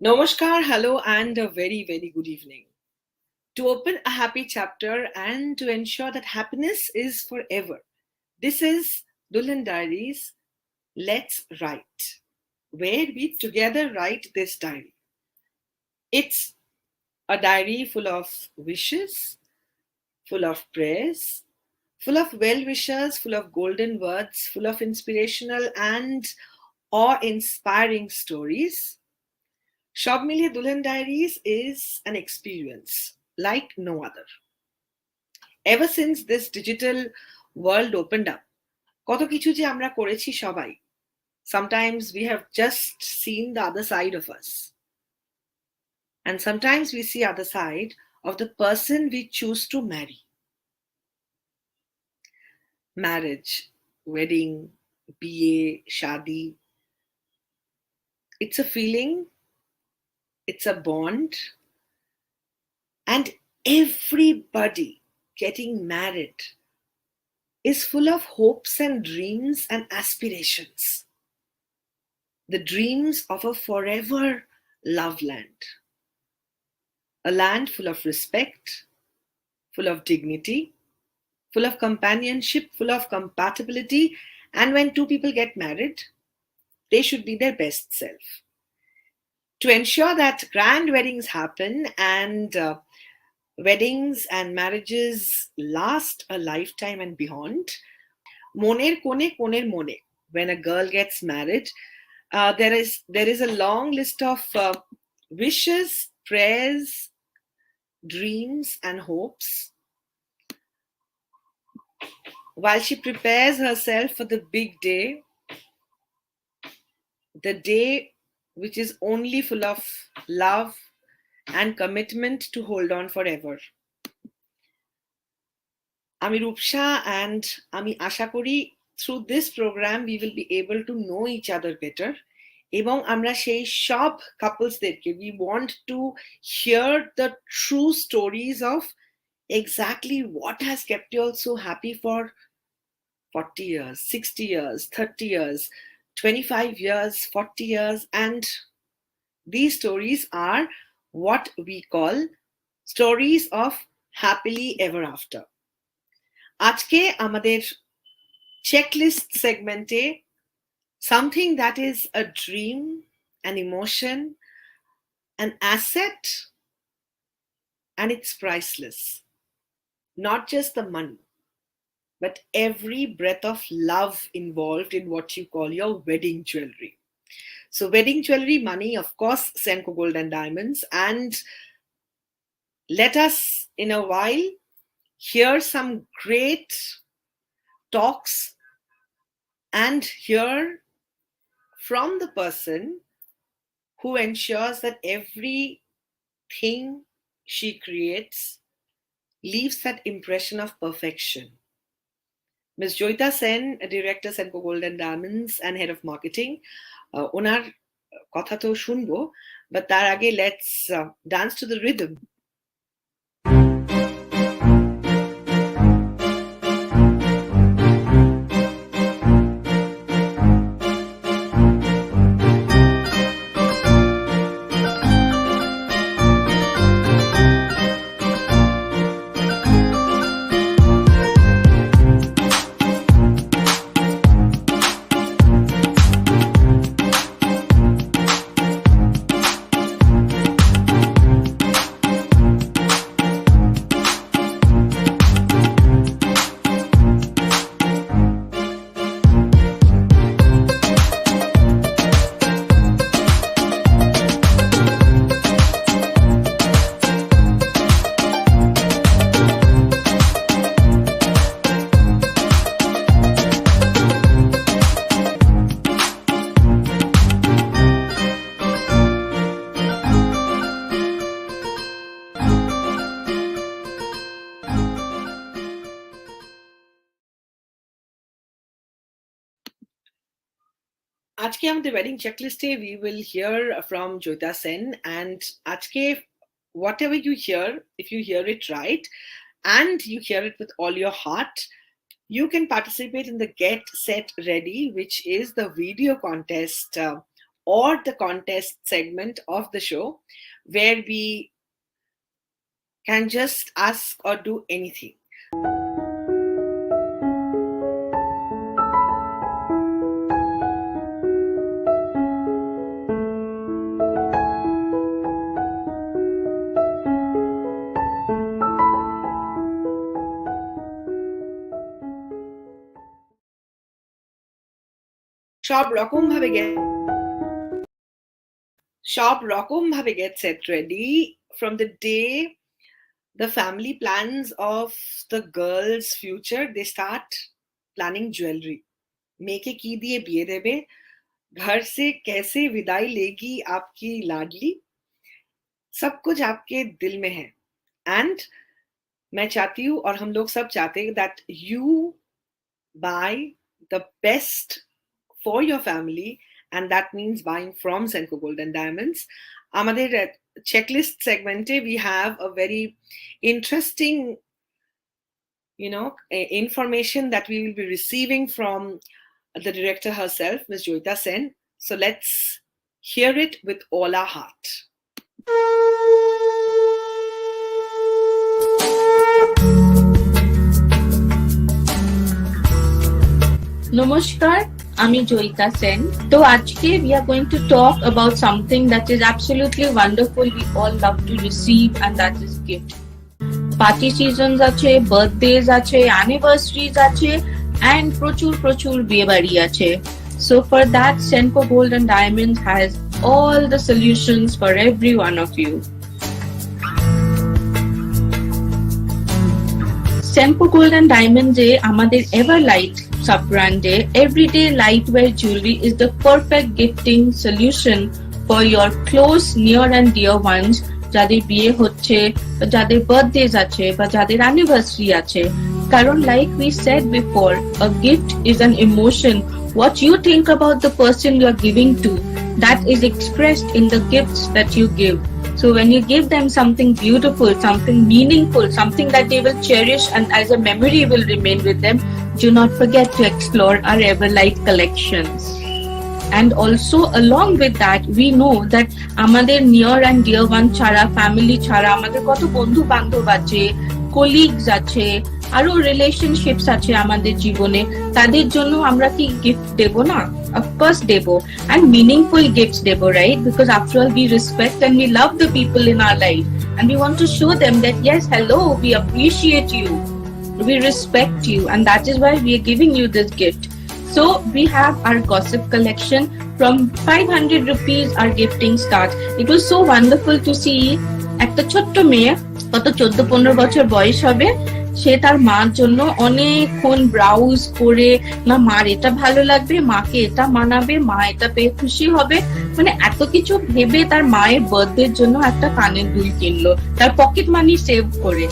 Namaskar, hello, and a very, very good evening. To open a happy chapter and to ensure that happiness is forever, this is Dulhan Diaries. Let's write, where we together write this diary. It's a diary full of wishes, full of prayers, full of well-wishers, full of golden words, full of inspirational and awe-inspiring stories. Shob Miliye Dulhan Diaries is an experience like no other. Ever since this digital world opened up, কত কিছু যে আমরা করেছি সবাই. Sometimes we have just seen the other side of us. And sometimes we see other side of the person we choose to marry. Marriage, wedding, BA, shadi. It's a feeling. It's a bond, and everybody getting married is full of hopes and dreams and aspirations. The dreams of a forever love land. A land full of respect, full of dignity, full of companionship, full of compatibility, and when two people get married, they should be their best self. To ensure that grand weddings happen and weddings and marriages last a lifetime and beyond, moner kone koner mone, when a girl gets married, there is a long list of wishes, prayers, dreams, and hopes. While she prepares herself for the big day, the day which is only full of love and commitment to hold on forever. Ami Roopsha, and Ami Asha Kori through this program we will be able to know each other better. Ebong amra shei shob couples derke we want to hear the true stories of exactly what has kept you all so happy for 40 years, 60 years, 30 years, 25 years, 40 years, and these stories are what we call stories of happily ever after. Ajke amader checklist segmente something that is a dream, an emotion, an asset, and it's priceless. Not just the money, but every breath of love involved in what you call your wedding jewelry. So wedding jewelry, money, of course, Senco Gold Diamonds. And let us, in a while, hear some great talks and hear from the person who ensures that everything she creates leaves that impression of perfection. Ms. Joita Sen, Director, Senco Gold Diamonds and Head of Marketing. Onar kotha to shunbo, but tar age let's dance to the rhythm. আজকে আমাদের wedding checklist we will hear from Joita Sen, and আজকে whatever you hear, if you hear it right and you hear it with all your heart, you can participate in the Get Set Ready, which is the video contest or the contest segment of the show, where we can just ask or do anything. সব রকম ভাবে get set ready from the day the family plans of the girl's future. They start planning jewelry. मेके की दिए बिये देबे, घर से कैसे विदाई लेगी आपकी लाडली, सब कुछ आपके दिल में है. And मैं चाहती हूँ और हम लोग सब चाहते हैं that you buy the best for your family, and that means buying from Senco Gold Diamonds. Amader checklist segmente we have a very interesting information that we will be receiving from the director herself, Ms. Joita Sen. So let's hear it with all our heart. Namaskar, আমি Joita Sen. So আজকে we are going to talk about something that is absolutely wonderful. We all love to receive, and that is gift. Party seasons আছে, birthdays আছে, anniversaries আছে, and প্রচুর বিয়ে বাড়ি আছে. So for that, Senco Gold Diamonds has all the solutions for every one of you. Senco Gold Diamonds এ আমাদের Everlight sub-brand everyday lightwear jewelry is the perfect gifting solution for your close, near and dear ones. যাদের বিয়ে হচ্ছে, যাদের birthdays আছে, বা যাদের anniversary আছে. কারণ like we said before, a gift is an emotion. What you think about the person you are giving to, that is expressed in the gifts that you give. So when you give them something beautiful, something meaningful, something that they will cherish and as a memory will remain with them, do not forget to explore our Everlight collections. And also along with that, we know that আমাদের near and dear one ছাড়া, family ছাড়া আমাদের কত বন্ধু বান্ধব আছে, colleagues আছে, আরো relationships আছে আমাদের জীবনে. তাদের জন্য আমরা কি gift দেব না? Of course দেবো, and meaningful gifts দেবো, right? Because after all, we respect and we love the people in our life, and we want to show them that yes, hello, we appreciate you, we respect you, and that is why we are giving you this gift. So we have our gossip collection. From 500 rupees our gifting starts. It was so wonderful to see একটা ছোট্ট মেয়ে, কত 14-15 বছর বয়স হবে, সে তার মার জন্য অনেকক্ষণ ব্রাউজ করে, না মার এটা ভালো লাগবে, মাকে এটা মানাবে, মা এটা পেয়ে খুশি হবে, মানে এত কিছু ভেবে তার মায়ের বার্থডের জন্য একটা কানের দুল কিনলো, তার পকেট মানি সেভ করে.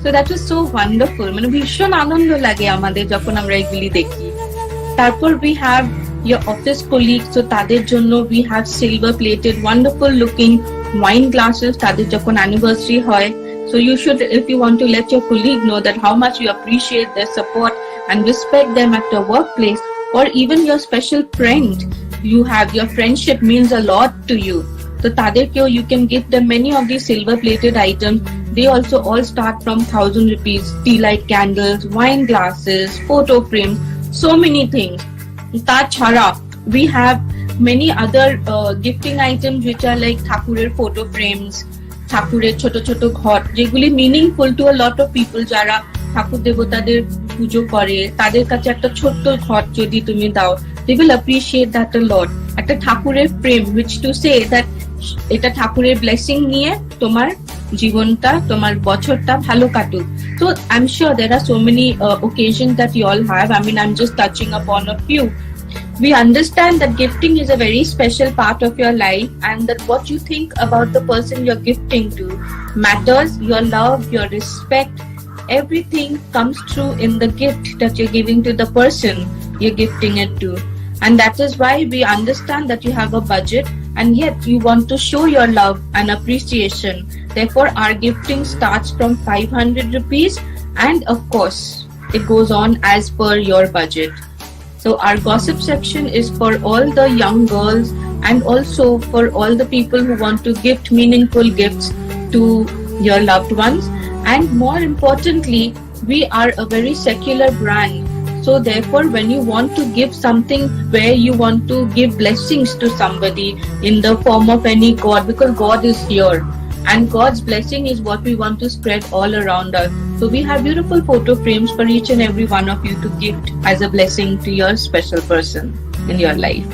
So that was so wonderful. মানে ভীষণ আনন্দ লাগে আমাদের যখন আমরা এগুলি দেখি. তারপর we have your office colleagues. So তাদের জন্য we have silver plated wonderful looking wine glasses. তাদের যখন anniversary হয়, so you should, if you want to let your colleague know that how much you appreciate their support and respect them at your workplace, or even your special friend, you have, your friendship means a lot to you. So taderkeo you can give them many of these silver plated items. They also all start from 1000 rupees. Tea light candles, wine glasses, photo frames, so many things. Tachara, we have many other gifting items which are like Thakurer photo frames, ঠাকুরের ছোট ছোট ঘট, যেগুলি meaningful to a lot of people. যারা ঠাকুর দেবতাদের পুজো করে, তাদের কাছে একটা ছোট্ট ঘট যদি তুমি দাও, they will appreciate that a lot. একটা ঠাকুরের প্রেম, which to say that এটা ঠাকুরের ব্লেসিং নিয়ে তোমার জীবনটা, তোমার বছরটা ভালো কাটুক. So I'm sure there are so many occasions that you all have. I mean, I'm just touching upon a few. We understand that gifting is a very special part of your life, and that what you think about the person you're gifting to matters. Your love, your respect, everything comes through in the gift that you're giving to the person you're gifting it to. And that is why we understand that you have a budget and yet you want to show your love and appreciation. Therefore, our gifting starts from 500 rupees and of course, it goes on as per your budget. So our gossip section is for all the young girls and also for all the people who want to gift meaningful gifts to your loved ones. And more importantly, we are a very secular brand. So therefore, when you want to give something where you want to give blessings to somebody in the form of any God, because God is here and God's blessing is what we want to spread all around us. So we have beautiful photo frames for each and every one of you to gift as a blessing to your special person in your life.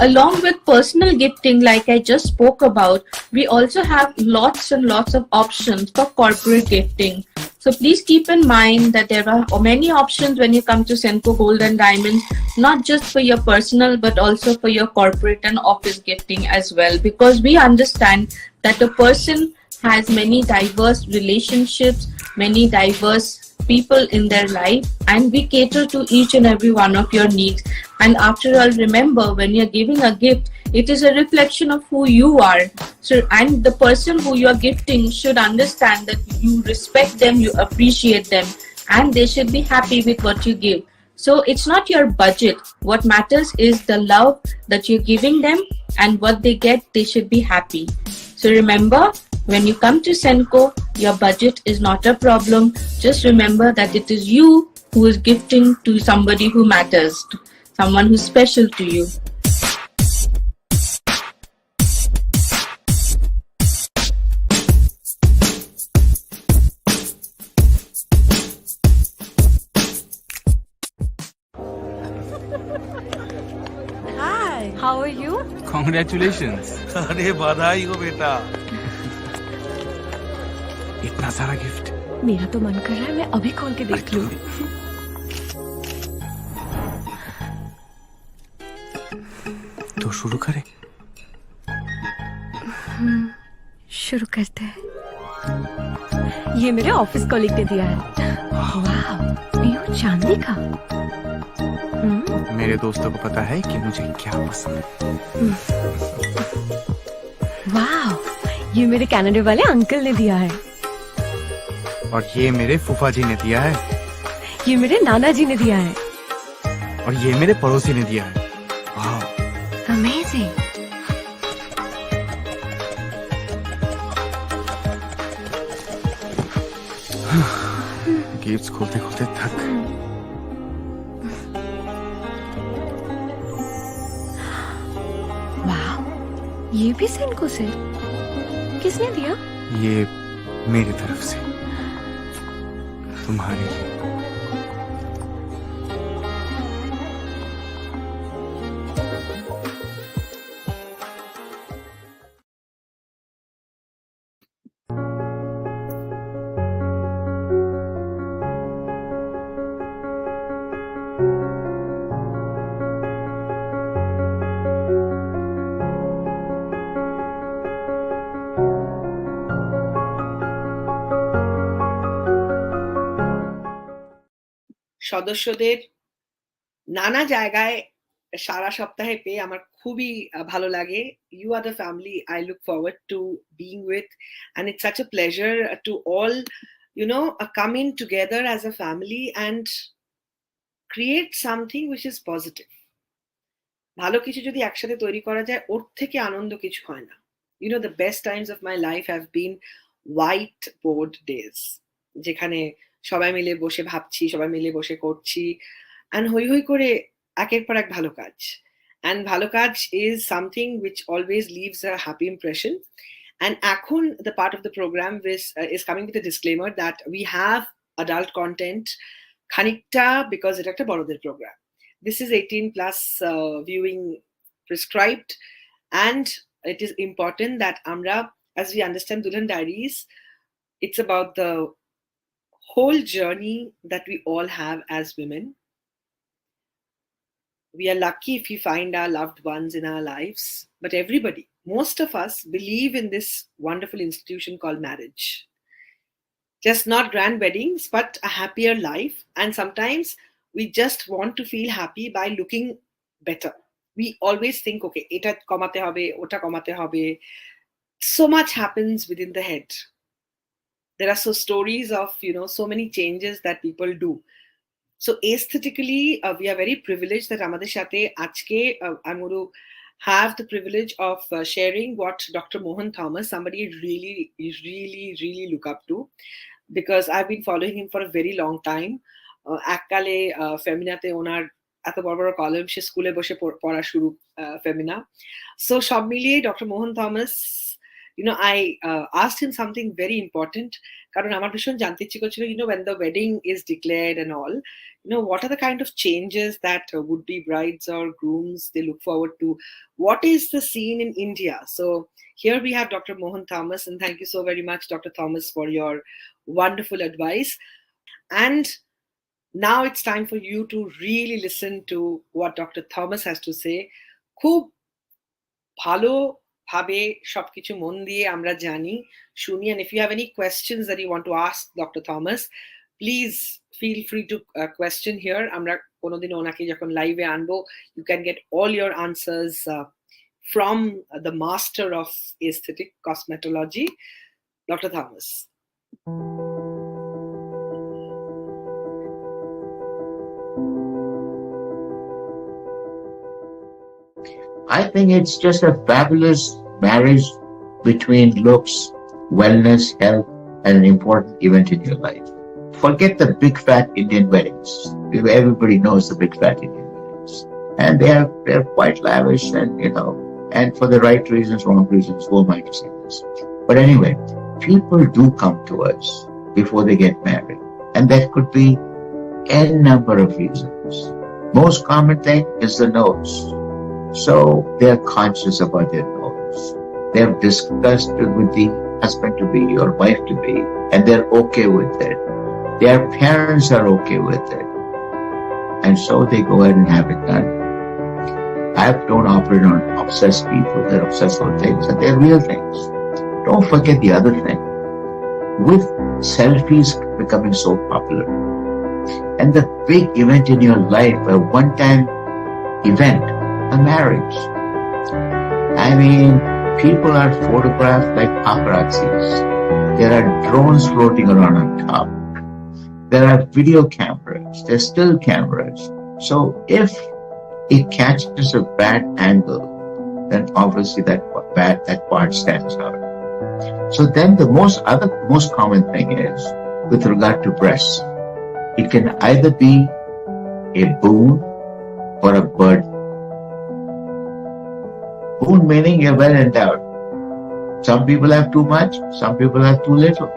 Along with personal gifting, like I just spoke about, we also have lots and lots of options for corporate gifting. So please keep in mind that there are many options when you come to Senco Gold and Diamonds, not just for your personal, but also for your corporate and office gifting as well. Because we understand that a person has many diverse relationships, many diverse people in their life, and we cater to each and every one of your needs. And after all, remember, when you're giving a gift, it is a reflection of who you are. So, and the person who you're gifting should understand that you respect them, you appreciate them, and they should be happy with what you give. So it's not your budget. What matters is the love that you're giving them, and what they get, they should be happy. So remember, when you come to Senco, your budget is not a problem. Just remember that it is you who is gifting to somebody who matters, someone who's special to you. Hi, how are you? Congratulations. अरे बधाई हो बेटा। इतना सारा gift. मेरा तो मन कर रहा है मैं अभी खोल के देख लूं। तो शुरू करें। शुरू करते हैं। ये मेरे ऑफिस कॉलीग ने दिया है। वाह, प्योर चांदी का। मेरे दोस्तों को पता है कि मुझे क्या पसंद है। वाह, ये मेरे कनाडा वाले अंकल ने दिया है। और ये मेरे फूफा जी ने दिया है। ये मेरे नाना जी ने दिया है। और ये मेरे पड़ोसी ने दिया है। वाह, अमेजिंग। गिफ्ट्स खोलते खोलते थक। वाह, ये भी सेनको से। किसने दिया? ये मेरी तरफ से तुम्हारे लिए। সদস্যদের নানা জায়গায় সারা সপ্তাহে পেয়ে আমার খুবই ভালো লাগে। You are the family I look forward to being with, and it's such a pleasure to all, come in together as a family and create something which is positive. ভালো কিছু যদি একসাথে তৈরি করা যায়, ওর থেকে আনন্দ কিছু হয় না। The best times of my life have been whiteboard days, যেখানে সবাই মিলে বসে ভাবছি, সবাই মিলে বসে করছি, and হই হই করে একের পর এক ভালো কাজ। And ভালো কাজ is something which always leaves a happy impression. And এখন the part of the program is coming with a disclaimer that we have adult content খানিকটা, because এটা একটা বড়দের program. This is 18 plus viewing prescribed, and it is important that আমরা, as we understand Dulhan Diaries, it's about the whole journey that we all have as women. We are lucky if we find our loved ones in our lives, but everybody, most of us, believe in this wonderful institution called marriage. Just not grand weddings, but a happier life. And sometimes we just want to feel happy by looking better. We always think, okay, eta komate hobe, ota komate hobe. So much happens within the head. There are so stories of, so many changes that people do. So aesthetically, we are very privileged that amader shathe ajke I'm going to have the privilege of sharing what Dr. Mohan Thomas, somebody I really look up to, because I've been following him for a very long time. এককালে ফেমিনাতে ওনার এত বড় বড় column, সে স্কুলে বসে পড়া শুরু Femina. So সব মিলিয়ে doctor Mohan Thomas, I asked him something very important, কারণ আমার ভীষণ জানতে ইচ্ছে করছিল, when the wedding is declared and all, what are the kind of changes that would-be brides or grooms they look forward to? What is the scene in India? So here we have Dr. Mohan Thomas, and thank you so very much, Dr. Thomas, for your wonderful advice. And now it's time for you to really listen to what Dr. Thomas has to say. খুব ভালো ভাবে সবকিছু মন দিয়ে আমরা জানি, শুনি, and if you have any questions that you want to ask Dr. Thomas, please feel free to question here. আমরা কোনোদিন ওনাকে যখন লাইভে আনবো, you can get all your answers from the master of aesthetic cosmetology, Dr. Thomas. I think it's just a fabulous marriage between looks, wellness, health, and an important event in your life. Forget the big fat Indian weddings. Everybody knows the big fat Indian weddings. And they're quite lavish and for the right reasons, wrong reasons, who am I to say this? But anyway, people do come to us before they get married. And that could be n number of reasons. Most common thing is the nose. So they're conscious about their nose. They've discussed it with the husband-to-be or wife-to-be, and they're okay with it. Their parents are okay with it. And so they go ahead and have it done. I don't operate on obsessed people. They're obsessed with things, and they're real things. Don't forget the other thing. With selfies becoming so popular, and the big event in your life, a one-time event, a marriage. I mean, people are photographed like paparazzis. There are drones floating around on top. There are video cameras. There's still cameras. So if it catches a bad angle, then obviously that part stands out. So then the most common thing is with regard to breasts. It can either be a boon or a burden. Boon meaning you're well endowed. Some people have too much, some people have too little.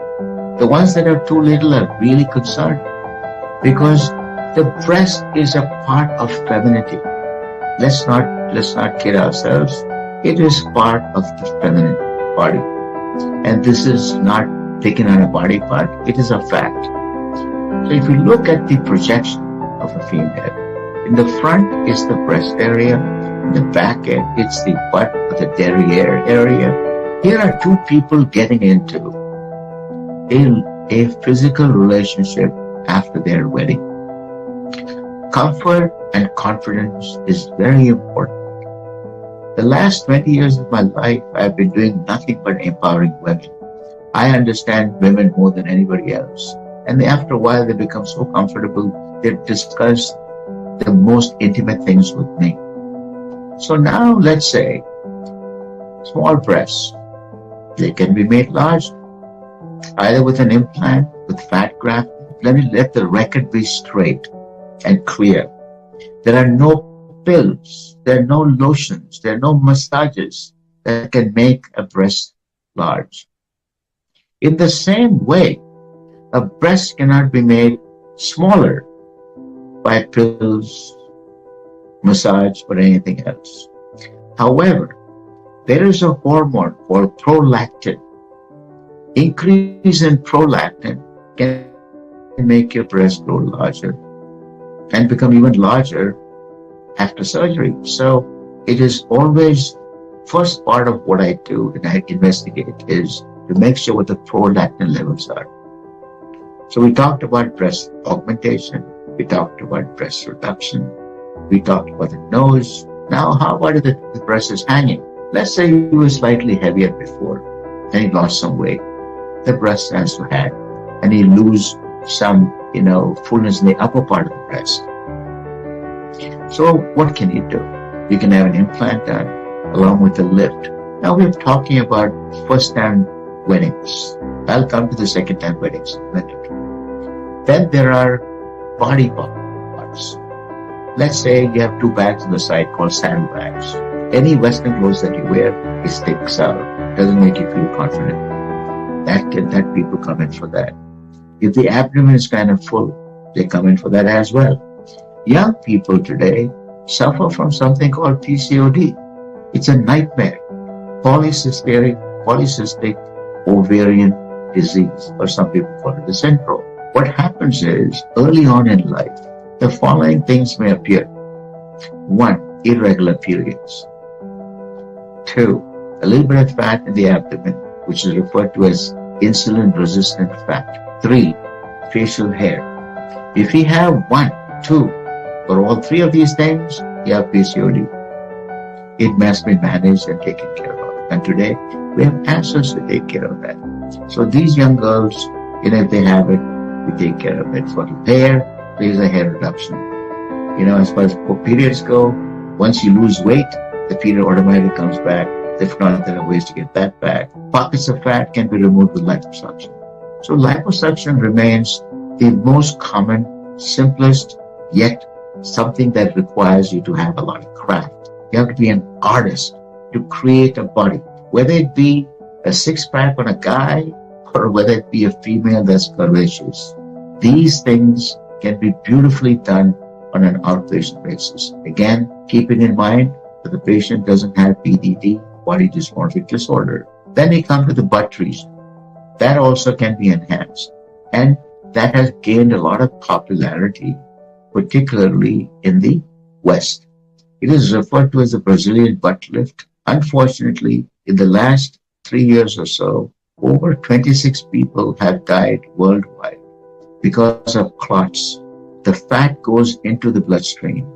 The ones that have too little are really concerned, because the breast is a part of femininity. Let's not kid ourselves. It is part of the feminine body. And this is not taken on a body part, it is a fact. So if you look at the projection of a female, in the front is the breast area, in the back end it's the butt or the derriere area. Here are two people getting into a physical relationship after their wedding. Comfort and confidence is very important. The last 20 years of my life, I've been doing nothing but empowering women. I understand women more than anybody else. And after a while, they become so comfortable, they discuss the most intimate things with me. So now, let's say, small breasts, they can be made large, either with an implant, with fat graft. Let the record be straight and clear. There are no pills, there are no lotions, there are no massages that can make a breast large. In the same way, a breast cannot be made smaller by pills, massage, or anything else. However, there is a hormone called prolactin. Increase in prolactin can make your breast grow larger and become even larger after surgery. So it is always first part of what I do and I investigate is to make sure what the prolactin levels are. So we talked about breast augmentation. We talked about breast reduction. We talked about the nose. Now, how about if the breast is hanging? Let's say you were slightly heavier before and you lost some weight. The breast stands to hang and you lose some, fullness in the upper part of the breast. So what can you do? You can have an implant done along with a lift. Now we're talking about first-time weddings. I'll come to the second-time weddings in a minute. Then there are body parts. Let's say you have two bags on the side called sandbags. Any Western clothes that you wear, it sticks out. Doesn't make you feel confident. That people come in for that. If the abdomen is kind of full, they come in for that as well. Young people today suffer from something called PCOD. It's a nightmare. Polycystic ovarian disease, or some people call it the syndrome. What happens is, early on in life, the following things may appear. 1, irregular periods. 2, a little bit of fat in the abdomen, which is referred to as insulin-resistant fat. 3, facial hair. If you have 1, 2, or all 3 of these things, you have PCOD. It must be managed and taken care of. And today, we have answers to take care of that. So these young girls, if they have it, we take care of it. For hair, there's a hair reduction. As far as periods go, once you lose weight, the period automatically comes back. If not, there are ways to get that back. Pockets of fat can be removed with liposuction. So liposuction remains the most common, simplest, yet something that requires you to have a lot of craft. You have to be an artist to create a body, whether it be a six-pack on a guy or whether it be a female that's curvaceous. These things can be beautifully done on an outpatient basis. Again, keeping in mind that the patient doesn't have BDD, body dysmorphic disorder. Then we come to the butt region. That also can be enhanced. And that has gained a lot of popularity, particularly in the West. It is referred to as the Brazilian butt lift. Unfortunately, in the last 3 years or so, over 26 people have died worldwide because of clots. The fat goes into the bloodstream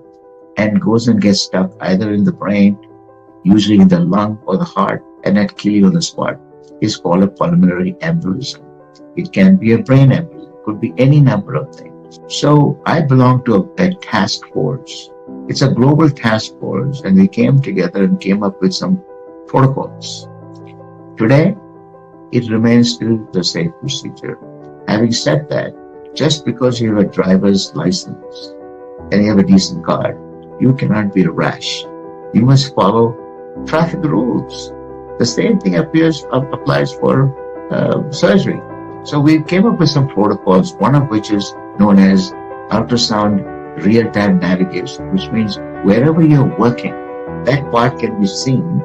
and goes and gets stuck either in the brain, usually in the lung or the heart, and that kills you on the spot. It's called a pulmonary embolism. It can be a brain embolism. It could be any number of things. So I belong to a task force. It's a global task force, and we came together and came up with some protocols. Today, it remains still the safe procedure. Having said that, just because you have a driver's license and you have a decent car, you cannot be rash. You must follow traffic rules. The same thing applies for surgery. So we came up with some protocols, one of which is known as ultrasound real-time navigation, which means wherever you're working, that part can be seen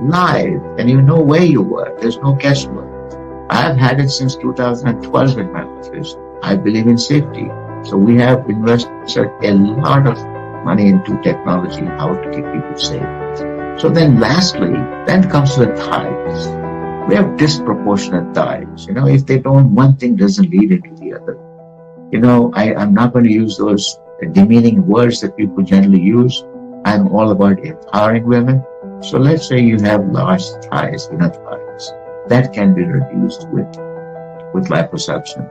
live and you know where you were. There's no guesswork. I've had it since 2012 in my office. I believe in safety. So we have invested a lot of money into technology, how to keep people safe. So then lastly, then comes the thighs. We have disproportionate thighs. If they don't, one thing doesn't lead into the other. I'm not going to use those demeaning words that people generally use. I'm all about empowering women. So let's say you have large thighs, inner thighs. That can be reduced with liposuction.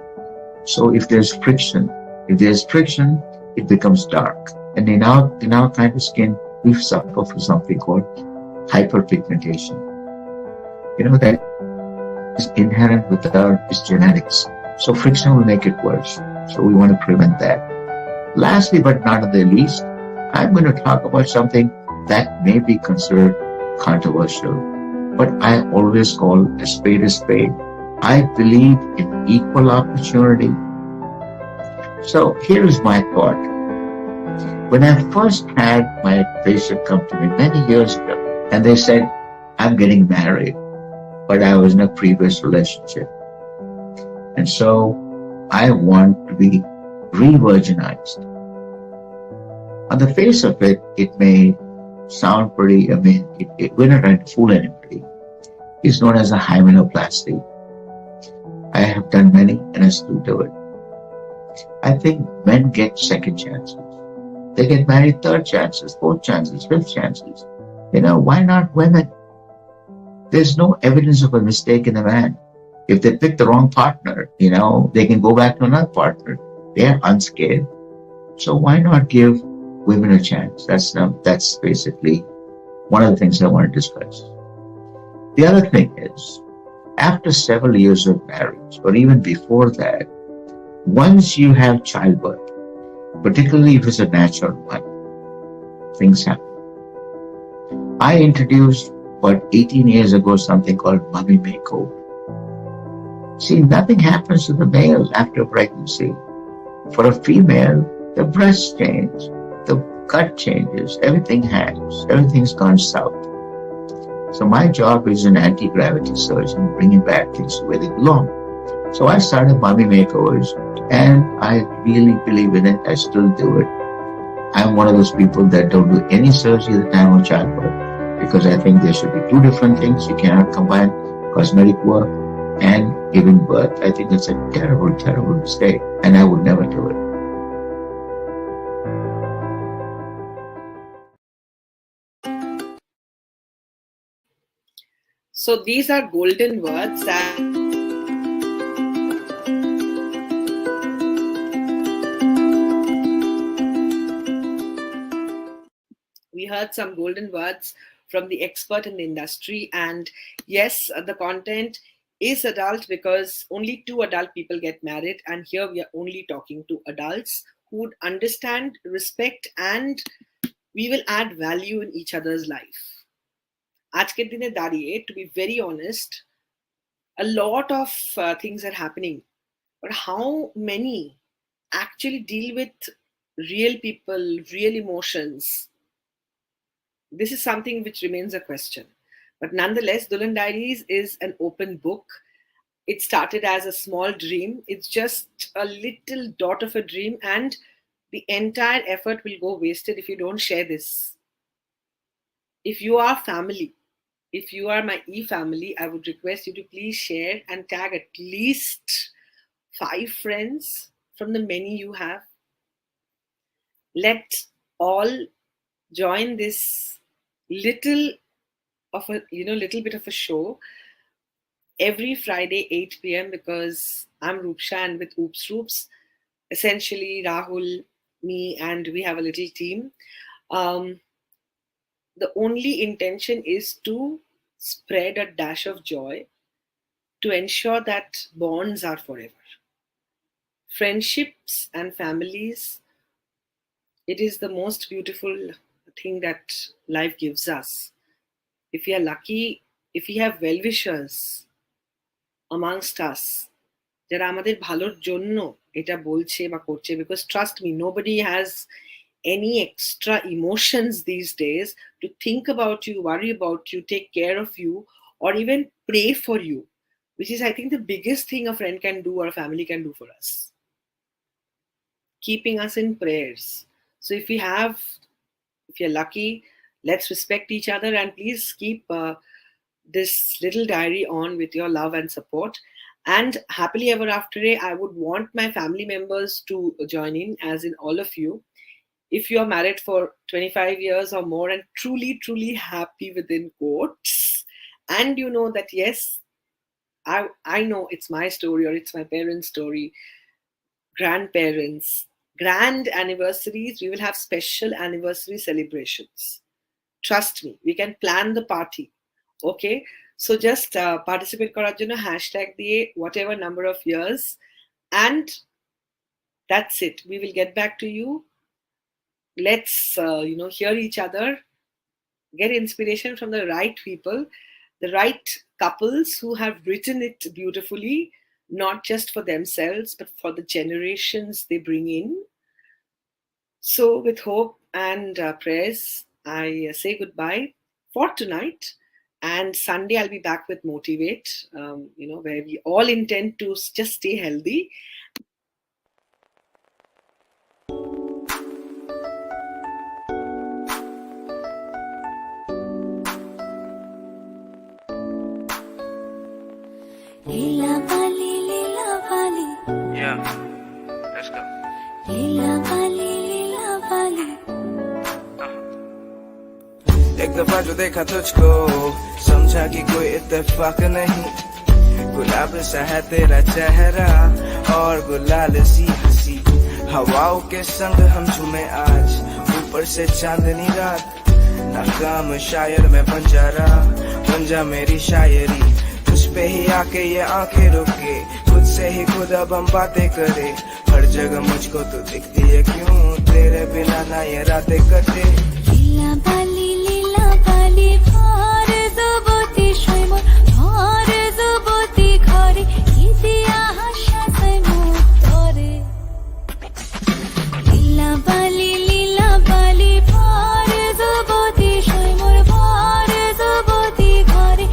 So if there's friction, it becomes dark. And in our kind of skin, we suffer from something called hyperpigmentation. That is inherent with our genetics. So friction will make it worse. So we want to prevent that. Lastly, but not the least, I'm going to talk about something that may be considered controversial, but I always call a spade a spade. I believe in equal opportunity. So here is my thought. When I first had my patient come to me many years ago, and they said, I'm getting married, but I was in a previous relationship. And so I want to be re-virginized. On the face of it, it may sound pretty, we're not trying to fool anybody. It's known as a hymenoplasty. I have done many and I still do it. I think men get second chances. They get married third chances, fourth chances, fifth chances. Why not women? There's no evidence of a mistake in a man. If they pick the wrong partner, they can go back to another partner. They are unscathed. So why not give women a chance? That's basically one of the things I want to discuss. The other thing is, after several years of marriage, or even before that, once you have childbirth, particularly if it's a natural one, things happen. I introduced about 18 years ago something called mummy makeover. See, nothing happens to the male after pregnancy. For a female, the breasts change, the gut changes, everything hangs, everything's gone south. So my job is an anti-gravity surgeon, bringing back things where they belong. So I started mummy makeovers, and I really believe in it. I still do it. I'm one of those people that don't do any surgery at the time of childbirth, because I think there should be two different things. You cannot combine cosmetic work and giving birth. I think it's a terrible, terrible mistake, and I would never do it. So these are golden words that we heard some golden words from the expert in the industry. And yes, the content is adult because only 2 adult people get married. And here we are only talking to adults who would understand, respect, and we will add value in each other's life. আজকের দিনে দাঁড়িয়ে, to be very honest, a lot of things are happening, but how many actually deal with real people, real emotions? This is something which remains a question. But nonetheless, Dulhan Diaries is an open book. It started as a small dream. It's just a little dot of a dream, and the entire effort will go wasted if you don't share this. If you are family, if you are my e-family, I would request you to please share and tag at least 5 friends from the many you have. Let all join this little bit of a show every Friday 8 p.m. because I'm Roopsha, and with OOPSroops, essentially Rahul, me, and we have a little team. The only intention is to spread a dash of joy to ensure that bonds are forever. Friendships and families, it is the most beautiful thing that life gives us. If we are lucky, if we have well-wishers amongst us, যারা আমাদের ভালোর জন্য এটা বলছে বা করছে, because trust me, nobody has any extra emotions these days to think about you, worry about you, take care of you, or even pray for you, which is, I think, the biggest thing a friend can do or a family can do for us. Keeping us in prayers. So if you're lucky, let's respect each other, and please keep this little diary on with your love and support. And happily ever after, I would want my family members to join in, as in all of you. If you are married for 25 years or more and truly, truly happy within quotes, and you know that, yes, I know it's my story or it's my parents' story, grandparents, grand anniversaries, we will have special anniversary celebrations. Trust me, we can plan the party. Okay? So just participate করার জন্য hashtag দিয়ে whatever number of years, and that's it. We will get back to you. Let's hear each other, get inspiration from the right people, the right couples who have written it beautifully, not just for themselves but for the generations they bring in. So with hope and prayers, I say goodbye for tonight, and Sunday I'll be back with Motivate, where we all intend to just stay healthy. Yeah, let's go. एक दफा जो देखा तुझको समझा कि कोई इत्तेफाक नहीं, गुलाब सा है तेरा चेहरा और गुलाल सी हंसी, हवाओं के संग हम झूमे आज, ऊपर से चांदनी रात, नाकाम शायर में बन जा मेरी शायरी, तुझ पे ही आके ये आंखें रुके, खुद से ही खुद अब हम बातें करे, हर जगह मुझको तू दिखती है क्यों, तेरे बिना ना ये रातें कटे। लीला बाली भार जुबती शैमोर भार जुबती घरे इदिया हाशा तैमो तोरे। लीला बाली भार जुबती शैमोर भार जुबती घरे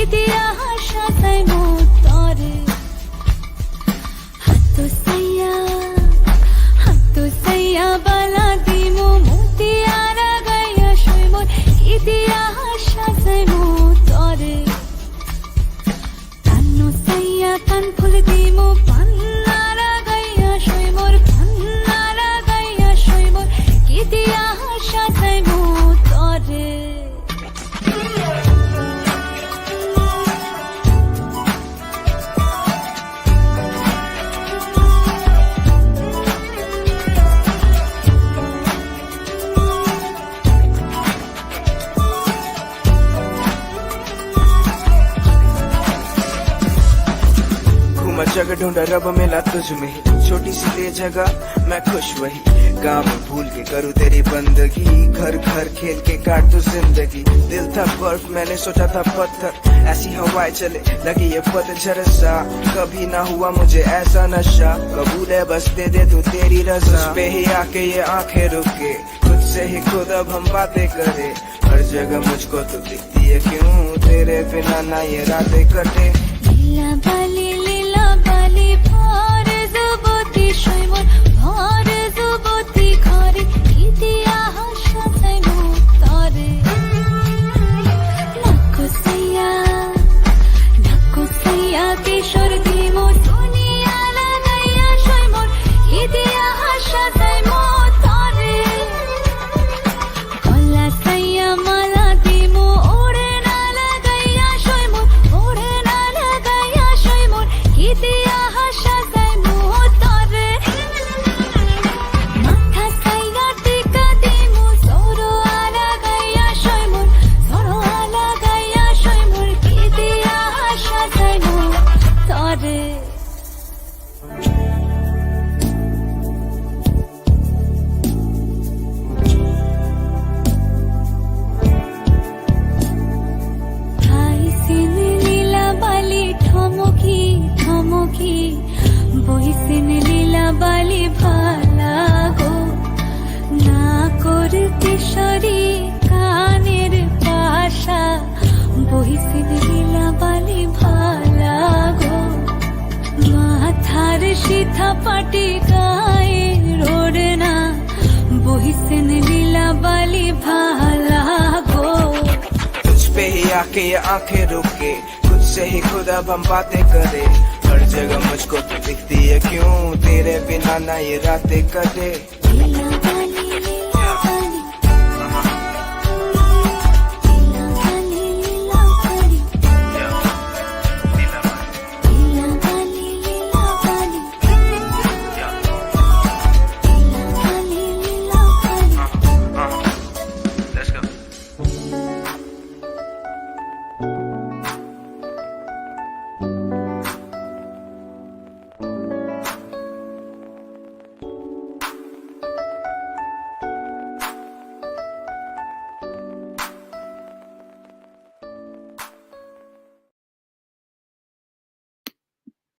इदिया हाशा तैमो तोरे। हातो सैया बाला दिमो मोतियारा गया शैमोर इदिया हाशा तैमो तोरे। कान्नो सैया कान फुल दिमो पन्नारा गया शैमोर पन्नारा गया शैमोर इदिया हाशा तैमो तोरे। जगह ढूंढा रब मिला तुझ में ही, छोटी सी ले जगह मैं खुश वही, गाँव में भूल के करूँ तेरी बंदगी, घर घर खेल के काट तू जिंदगी, दिल था बर्फ मैंने सोचा था पत्थर, ऐसी हवाएं चले लगी ये पतझड़ सा, कभी ना हुआ मुझे ऐसा नशा, कबूल है बस दे दे तू तेरी रज़ा, तुझ पे ही आके ये आंखें रुके, खुद से ही खुद अब हम बातें करे, हर जगह मुझको तू दिखती है क्यों, तेरे बिना ना ये रातें कटे। लीला बाली भार जुबती शैमोर भार जुबती घरे इदिया हाशा तैमो तोरे। नाको सैया किशोर दिमो दुनिया लगाया शैमोर इदिया हाशा तैमो तोरे। गला सैया माला दिमो ओढ़े ना लगाया शैमोर ओढ़े ना लगाया शैमोर इदिया हाशा तैमो तोरे। माथा सैया टिका दिमो जोरो आला गया शैमोर जोरो आला गया शैमोर इदिया हाशा तैमो तोरे। হাইসিন লীলা বালি ঠমকি ঠমকি বইসিন লীলা বালি ভালা গো, না করতে সরি কানের পাশা বইসিন লীলা বালি ভালা গো। মাথার সিথা পাটি গায়ে রোড়ে না বইসিন লীলা বালি ভালা গো। तुझ पे ही आके ये आंखें रुके, खुद से ही खुद अब हम बातें करे, हर जगह मुझको तू दिखती है क्यों, तेरे बिना ना ये रातें कटे।